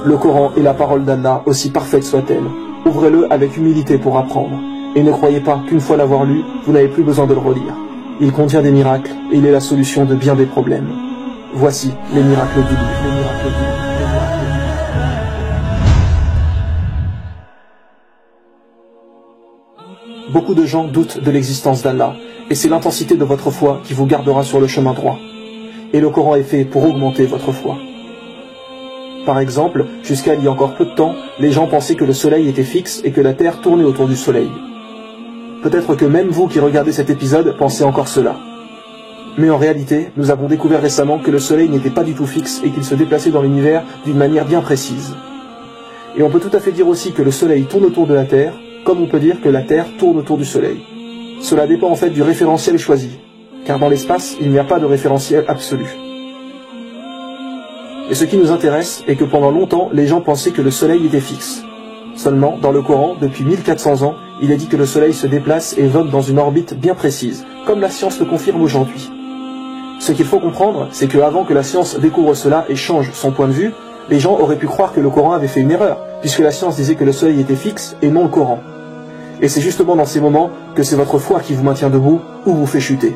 Le Coran est la parole d'Allah, aussi parfaite soit-elle. Ouvrez-le avec humilité pour apprendre. Et ne croyez pas qu'une fois l'avoir lu, vous n'avez plus besoin de le relire. Il contient des miracles et il est la solution de bien des problèmes. Voici les miracles du livre. Beaucoup de gens doutent de l'existence d'Allah, et c'est l'intensité de votre foi qui vous gardera sur le chemin droit. Et le Coran est fait pour augmenter votre foi. Par exemple, jusqu'à il y a encore peu de temps, les gens pensaient que le soleil était fixe et que la terre tournait autour du soleil. Peut-être que même vous qui regardez cet épisode pensez encore cela. Mais en réalité, nous avons découvert récemment que le soleil n'était pas du tout fixe et qu'il se déplaçait dans l'univers d'une manière bien précise. Et on peut tout à fait dire aussi que le soleil tourne autour de la terre, comme on peut dire que la terre tourne autour du soleil. Cela dépend en fait du référentiel choisi, car dans l'espace, il n'y a pas de référentiel absolu. Et ce qui nous intéresse est que pendant longtemps, les gens pensaient que le soleil était fixe. Seulement, dans le Coran, depuis 1400 ans, il est dit que le soleil se déplace et vogue dans une orbite bien précise, comme la science le confirme aujourd'hui. Ce qu'il faut comprendre, c'est qu'avant que la science découvre cela et change son point de vue, les gens auraient pu croire que le Coran avait fait une erreur, puisque la science disait que le soleil était fixe et non le Coran. Et c'est justement dans ces moments que c'est votre foi qui vous maintient debout ou vous fait chuter.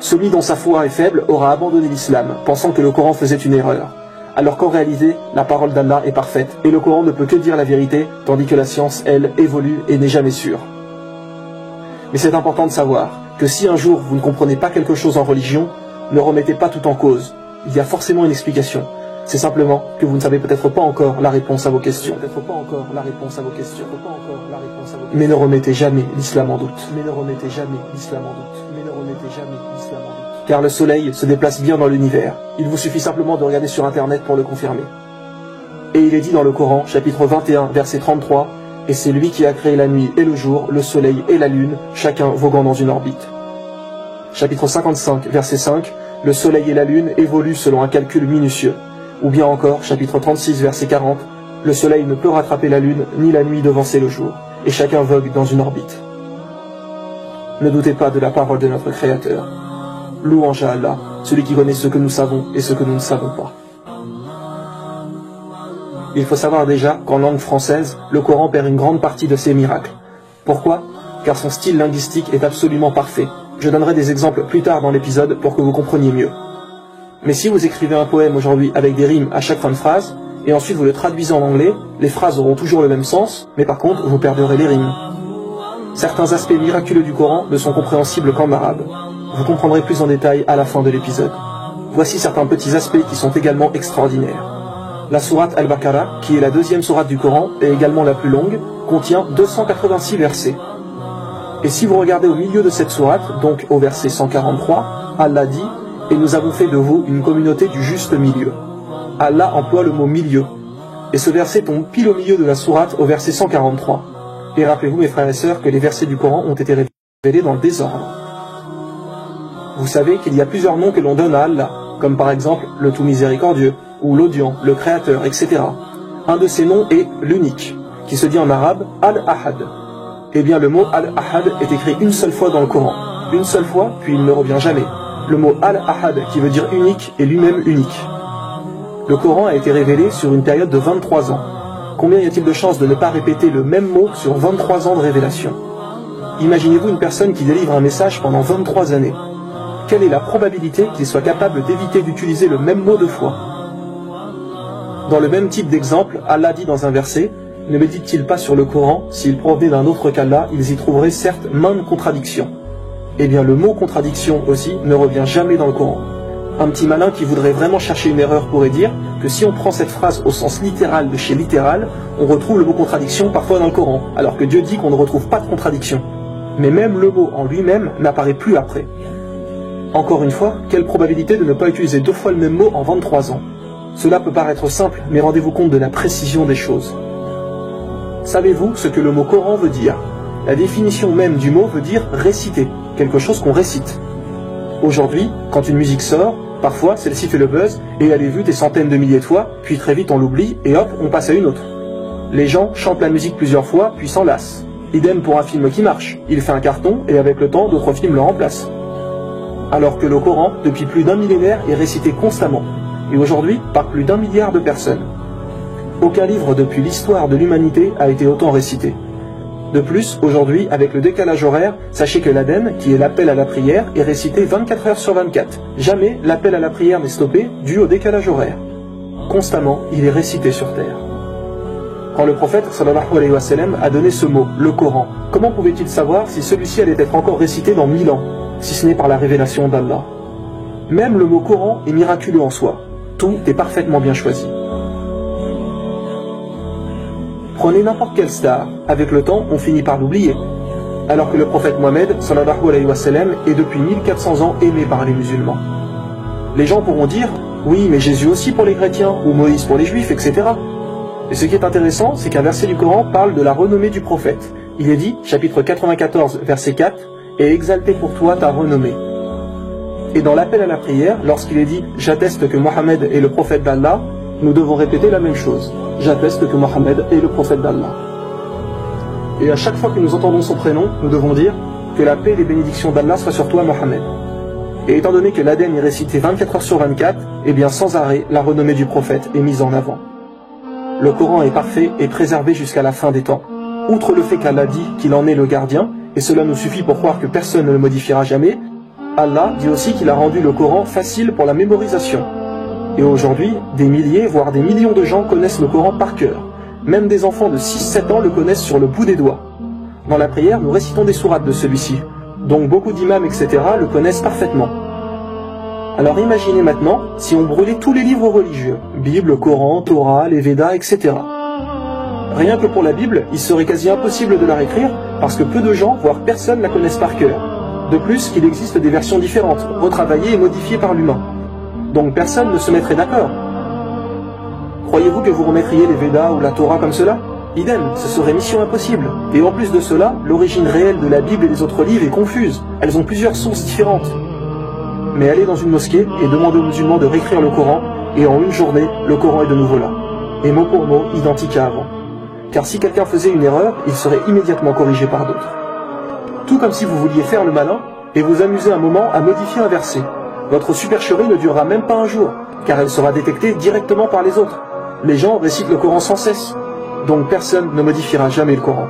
Celui dont sa foi est faible aura abandonné l'islam, pensant que le Coran faisait une erreur. Alors qu'en réalité, la parole d'Allah est parfaite, et le Coran ne peut que dire la vérité, tandis que la science, elle, évolue et n'est jamais sûre. Mais c'est important de savoir que si un jour vous ne comprenez pas quelque chose en religion, ne remettez pas tout en cause. Il y a forcément une explication. C'est simplement que vous ne savez peut-être pas encore la réponse à vos questions. Mais ne remettez jamais l'islam en doute. Car le soleil se déplace bien dans l'univers. Il vous suffit simplement de regarder sur internet pour le confirmer. Et il est dit dans le Coran, chapitre 21, verset 33, « Et c'est lui qui a créé la nuit et le jour, le soleil et la lune, chacun voguant dans une orbite. » Chapitre 55, verset 5, « Le soleil et la lune évoluent selon un calcul minutieux. » Ou bien encore, chapitre 36, verset 40, « Le soleil ne peut rattraper la lune, ni la nuit devancer le jour, et chacun vogue dans une orbite. » Ne doutez pas de la parole de notre Créateur. Louange à Allah, celui qui connaît ce que nous savons et ce que nous ne savons pas. Il faut savoir déjà qu'en langue française, le Coran perd une grande partie de ses miracles. Pourquoi? Car son style linguistique est absolument parfait. Je donnerai des exemples plus tard dans l'épisode pour que vous compreniez mieux. Mais si vous écrivez un poème aujourd'hui avec des rimes à chaque fin de phrase, et ensuite vous le traduisez en anglais, les phrases auront toujours le même sens, mais par contre vous perdrez les rimes. Certains aspects miraculeux du Coran ne sont compréhensibles qu'en arabe. Vous comprendrez plus en détail à la fin de l'épisode. Voici certains petits aspects qui sont également extraordinaires. La sourate Al-Baqarah, qui est la deuxième sourate du Coran et également la plus longue, contient 286 versets. Et si vous regardez au milieu de cette sourate, donc au verset 143, Allah dit « Et nous avons fait de vous une communauté du juste milieu ». Allah emploie le mot « milieu ». Et ce verset tombe pile au milieu de la sourate au verset 143. Et rappelez-vous mes frères et sœurs que les versets du Coran ont été révélés dans le désordre. Vous savez qu'il y a plusieurs noms que l'on donne à Allah, comme par exemple le tout miséricordieux, ou l'audient, le créateur, etc. Un de ces noms est l'unique, qui se dit en arabe Al-Ahad. Eh bien le mot Al-Ahad est écrit une seule fois dans le Coran. Une seule fois, puis il ne revient jamais. Le mot Al-Ahad, qui veut dire unique, est lui-même unique. Le Coran a été révélé sur une période de 23 ans. Combien y a-t-il de chances de ne pas répéter le même mot sur 23 ans de révélation? Imaginez-vous une personne qui délivre un message pendant 23 années. Quelle est la probabilité qu'il soit capable d'éviter d'utiliser le même mot deux fois? Dans le même type d'exemple, Allah dit dans un verset, « Ne médite-t-il pas sur le Coran, s'il provenait d'un autre qu'Allah, ils y trouveraient certes maintes contradictions. » Eh bien le mot contradiction aussi ne revient jamais dans le Coran. Un petit malin qui voudrait vraiment chercher une erreur pourrait dire que si on prend cette phrase au sens littéral de chez littéral, on retrouve le mot contradiction parfois dans le Coran, alors que Dieu dit qu'on ne retrouve pas de contradiction. Mais même le mot en lui-même n'apparaît plus après. Encore une fois, quelle probabilité de ne pas utiliser deux fois le même mot en 23 ans? Cela peut paraître simple, mais rendez-vous compte de la précision des choses. Savez-vous ce que le mot Coran veut dire? La définition même du mot veut dire réciter, quelque chose qu'on récite. Aujourd'hui, quand une musique sort, parfois celle-ci fait le buzz et elle est vue des centaines de milliers de fois, puis très vite on l'oublie et hop, on passe à une autre. Les gens chantent la musique plusieurs fois, puis s'en lassent. Idem pour un film qui marche, il fait un carton et avec le temps, d'autres films le remplacent. Alors que le Coran, depuis plus d'un millénaire, est récité constamment, et aujourd'hui par plus d'1 milliard de personnes. Aucun livre depuis l'histoire de l'humanité a été autant récité. De plus, aujourd'hui, avec le décalage horaire, sachez que l'Aden, qui est l'appel à la prière, est récité 24 heures sur 24. Jamais l'appel à la prière n'est stoppé dû au décalage horaire. Constamment, il est récité sur terre. Quand le prophète sallallahu alayhi wa sallam a donné ce mot, le Coran, comment pouvait-il savoir si celui-ci allait être encore récité dans 1000 ans, si ce n'est par la révélation d'Allah? Même le mot Coran est miraculeux en soi. Tout est parfaitement bien choisi. Prenez n'importe quelle star, avec le temps, on finit par l'oublier. Alors que le prophète Mohammed sallallahu alayhi wa sallam est depuis 1400 ans aimé par les musulmans. Les gens pourront dire, oui, mais Jésus aussi pour les chrétiens, ou Moïse pour les juifs, etc. Et ce qui est intéressant, c'est qu'un verset du Coran parle de la renommée du prophète. Il est dit, chapitre 94, verset 4, « Et exalté pour toi ta renommée ». Et dans l'appel à la prière, lorsqu'il est dit « J'atteste que Mohammed est le prophète d'Allah », nous devons répéter la même chose. « J'atteste que Mohammed est le prophète d'Allah ». Et à chaque fois que nous entendons son prénom, nous devons dire « Que la paix et les bénédictions d'Allah soient sur toi, Mohammed ». Et étant donné que l'Aden est récité 24 heures sur 24, eh bien sans arrêt, la renommée du prophète est mise en avant. Le Coran est parfait et préservé jusqu'à la fin des temps. Outre le fait qu'Allah dit qu'il en est le gardien, et cela nous suffit pour croire que personne ne le modifiera jamais, Allah dit aussi qu'il a rendu le Coran facile pour la mémorisation. Et aujourd'hui, des milliers, voire des millions de gens connaissent le Coran par cœur. Même des enfants de 6-7 ans le connaissent sur le bout des doigts. Dans la prière, nous récitons des sourates de celui-ci, donc beaucoup d'imams, etc. le connaissent parfaitement. Alors imaginez maintenant si on brûlait tous les livres religieux, Bible, Coran, Torah, les Védas, etc. Rien que pour la Bible, il serait quasi impossible de la réécrire parce que peu de gens, voire personne, la connaissent par cœur. De plus, il existe des versions différentes, retravaillées et modifiées par l'humain. Donc personne ne se mettrait d'accord. Croyez-vous que vous remettriez les Védas ou la Torah comme cela? Idem, ce serait mission impossible. Et en plus de cela, l'origine réelle de la Bible et des autres livres est confuse. Elles ont plusieurs sources différentes. Mais allez dans une mosquée et demandez aux musulmans de réécrire le Coran, et en une journée, le Coran est de nouveau là. Et mot pour mot, identique à avant. Car si quelqu'un faisait une erreur, il serait immédiatement corrigé par d'autres. Tout comme si vous vouliez faire le malin, et vous amuser un moment à modifier un verset. Votre supercherie ne durera même pas un jour, car elle sera détectée directement par les autres. Les gens récitent le Coran sans cesse, donc personne ne modifiera jamais le Coran.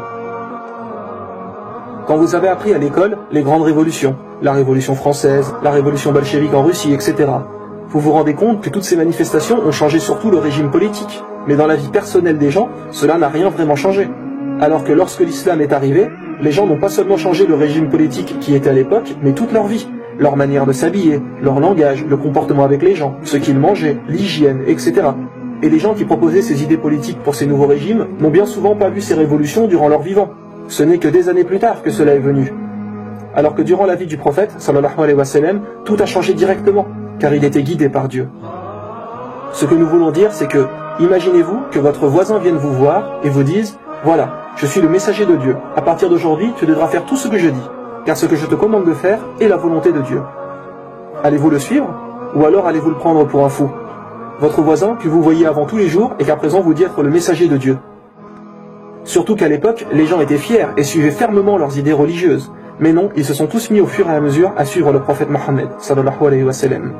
Quand vous avez appris à l'école les grandes révolutions, la Révolution française, la Révolution bolchevique en Russie, etc., vous vous rendez compte que toutes ces manifestations ont changé surtout le régime politique. Mais dans la vie personnelle des gens, cela n'a rien vraiment changé. Alors que lorsque l'islam est arrivé, les gens n'ont pas seulement changé le régime politique qui était à l'époque, mais toute leur vie. Leur manière de s'habiller, leur langage, le comportement avec les gens, ce qu'ils mangeaient, l'hygiène, etc. Et les gens qui proposaient ces idées politiques pour ces nouveaux régimes n'ont bien souvent pas vu ces révolutions durant leur vivant. Ce n'est que des années plus tard que cela est venu. Alors que durant la vie du prophète, sallallahu alayhi wa sallam, tout a changé directement, car il était guidé par Dieu. Ce que nous voulons dire, c'est que, imaginez-vous que votre voisin vienne vous voir et vous dise « Voilà, je suis le messager de Dieu. À partir d'aujourd'hui, tu devras faire tout ce que je dis, car ce que je te commande de faire est la volonté de Dieu. » Allez-vous le suivre, ou alors allez-vous le prendre pour un fou? Votre voisin que vous voyez avant tous les jours et qu'à présent vous dit être le messager de Dieu. Surtout qu'à l'époque, les gens étaient fiers et suivaient fermement leurs idées religieuses. Mais non, ils se sont tous mis au fur et à mesure à suivre le prophète Mohammed, sallallahu alayhi wa sallam.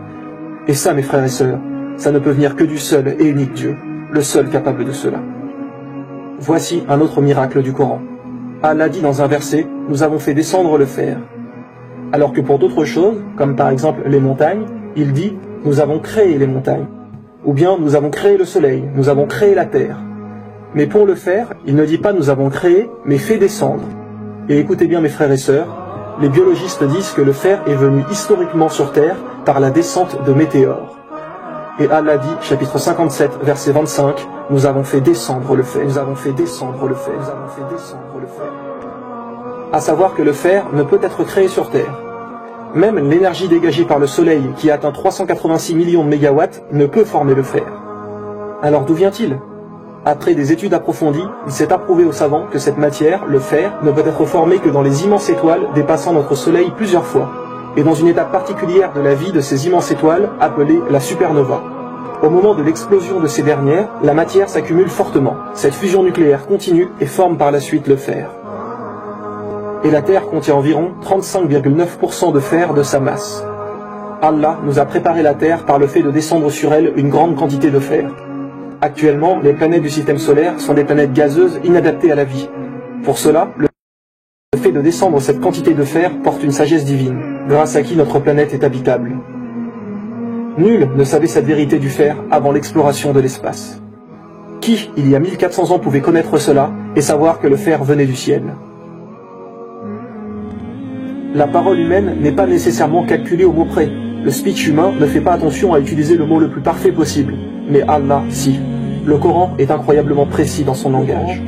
Et ça, mes frères et sœurs, ça ne peut venir que du seul et unique Dieu, le seul capable de cela. Voici un autre miracle du Coran. Allah dit dans un verset, nous avons fait descendre le fer. Alors que pour d'autres choses, comme par exemple les montagnes, il dit, nous avons créé les montagnes. Ou bien, nous avons créé le soleil, nous avons créé la terre. Mais pour le faire, il ne dit pas nous avons créé, mais fait descendre. Et écoutez bien mes frères et sœurs, les biologistes disent que le fer est venu historiquement sur Terre par la descente de météores. Et Allah dit, chapitre 57, verset 25, nous avons fait descendre le fer, nous avons fait descendre le fer, nous avons fait descendre le fer. À savoir que le fer ne peut être créé sur Terre. Même l'énergie dégagée par le soleil, qui atteint 386 millions de mégawatts, ne peut former le fer. Alors d'où vient-il ? Après des études approfondies, il s'est approuvé aux savants que cette matière, le fer, ne peut être formée que dans les immenses étoiles dépassant notre Soleil plusieurs fois, et dans une étape particulière de la vie de ces immenses étoiles appelée la supernova. Au moment de l'explosion de ces dernières, la matière s'accumule fortement. Cette fusion nucléaire continue et forme par la suite le fer. Et la Terre contient environ 35,9% de fer de sa masse. Allah nous a préparé la Terre par le fait de descendre sur elle une grande quantité de fer. Actuellement, les planètes du système solaire sont des planètes gazeuses inadaptées à la vie. Pour cela, le fait de descendre cette quantité de fer porte une sagesse divine, grâce à qui notre planète est habitable. Nul ne savait cette vérité du fer avant l'exploration de l'espace. Qui, il y a 1400 ans, pouvait connaître cela et savoir que le fer venait du ciel? La parole humaine n'est pas nécessairement calculée au mot près. Le speech humain ne fait pas attention à utiliser le mot le plus parfait possible. Mais Allah, si. Le Coran est incroyablement précis dans son langage.